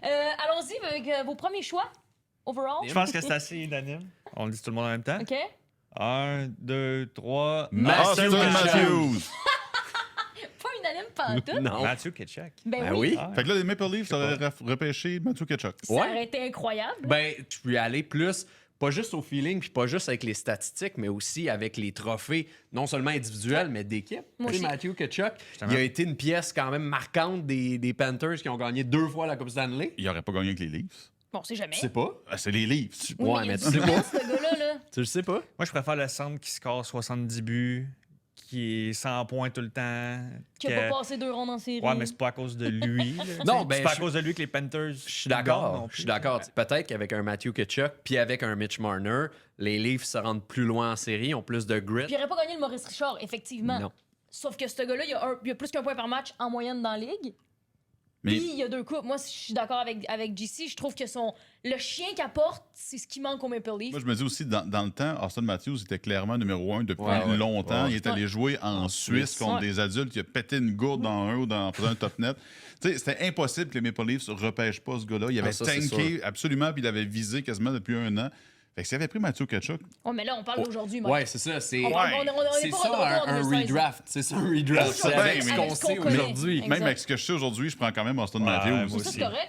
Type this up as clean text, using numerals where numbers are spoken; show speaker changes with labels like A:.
A: Allons-y avec vos premiers choix, overall.
B: Je pense que c'est assez unanime. On le dit tout le monde en même temps.
A: OK?
B: 1, 2, 3.
C: Austin Matthews.
A: Pas unanime pantoute.
C: Non.
B: Matthew Ketchuk.
A: Ben,
C: Ben
A: oui.
C: oui.
B: Ah,
C: Fait que là, les Maple Leafs, ça aurait repêché Matthew Tkachuk.
A: Ça
C: Ouais.
A: aurait été incroyable.
C: Ben, je peux y aller plus, pas juste au feeling, puis pas juste avec les statistiques, mais aussi avec les trophées, non seulement individuels, mais d'équipe.
A: Moi
C: Tu sais,
A: aussi.
C: Matthew Tkachuk,
B: Justement.
C: il a été une pièce quand même marquante des Panthers qui ont gagné 2 fois la Coupe Stanley.
A: Ben,
C: Tu
B: Il aurait pas gagné avec les Leafs.
A: Bon, c'est jamais.
C: sais pas.
B: Ah, c'est les Leafs.
A: Oui,
C: Ouais,
A: il y a
C: mais
A: du
C: tu sais
A: talent,
C: pas.
A: ce gars-là, là.
C: Tu le sais pas.
B: Moi, je préfère le centre qui score 70 buts, qui est 100 points tout le temps.
A: Qui a pas passé 2 rondes en série.
B: Ouais, mais c'est pas à cause de lui. là.
C: Non,
B: T'sais,
C: ben,
B: c'est pas à
C: je-
B: cause de lui que les Panthers.
C: Je suis d'accord.
B: gagnent non
C: Je suis
B: plus.
C: d'accord. Peut-être qu'avec un Matthew Tkachuk puis avec un Mitch Marner, les Leafs se rendent plus loin en série, ont plus de grit.
A: Puis il aurait pas gagné le Maurice Richard, effectivement.
C: Non.
A: Sauf que ce gars-là, il a plus qu'un point par match en moyenne dans la ligue.
C: Mais-
A: Puis il y a 2 coupes. Moi, je suis d'accord avec JC. Je trouve que le chien qu'il apporte, c'est ce qui manque au Maple Leaf.
D: Moi, je me dis aussi, dans le temps, Austin Matthews était clairement numéro 1 depuis
C: Ouais.
D: longtemps.
C: Ouais.
D: Il est allé jouer en Suisse contre
A: Ouais.
D: des adultes. Il a pété une gourde dans un ou en faisant un top net. Tu sais, c'était impossible que les Maple Leafs ne repêchent pas ce gars-là. Il avait
C: ça, c'est
D: tanké absolument, puis il avait visé quasiment depuis un an. Fait que s'il avait pris Matthew Tkachuk,
A: Oh, mais là, on parle d'aujourd'hui, Mike.
C: Ouais, c'est ça. C'est
A: On parle- on est
C: c'est
A: pas
C: ça
A: de retour en
C: un
A: 2016.
C: redraft. C'est ça un redraft.
D: Ça,
C: C'est
D: ben,
C: avec ce
D: mais-
C: qu'on
A: avec ce qu'on
C: sait
A: connaît.
C: aujourd'hui.
A: Exact.
D: même avec ce que je sais aujourd'hui, je prends quand même Austin
B: Ouais,
D: Matthews.
B: moi
A: Ça,
B: aussi.
A: c'est correct.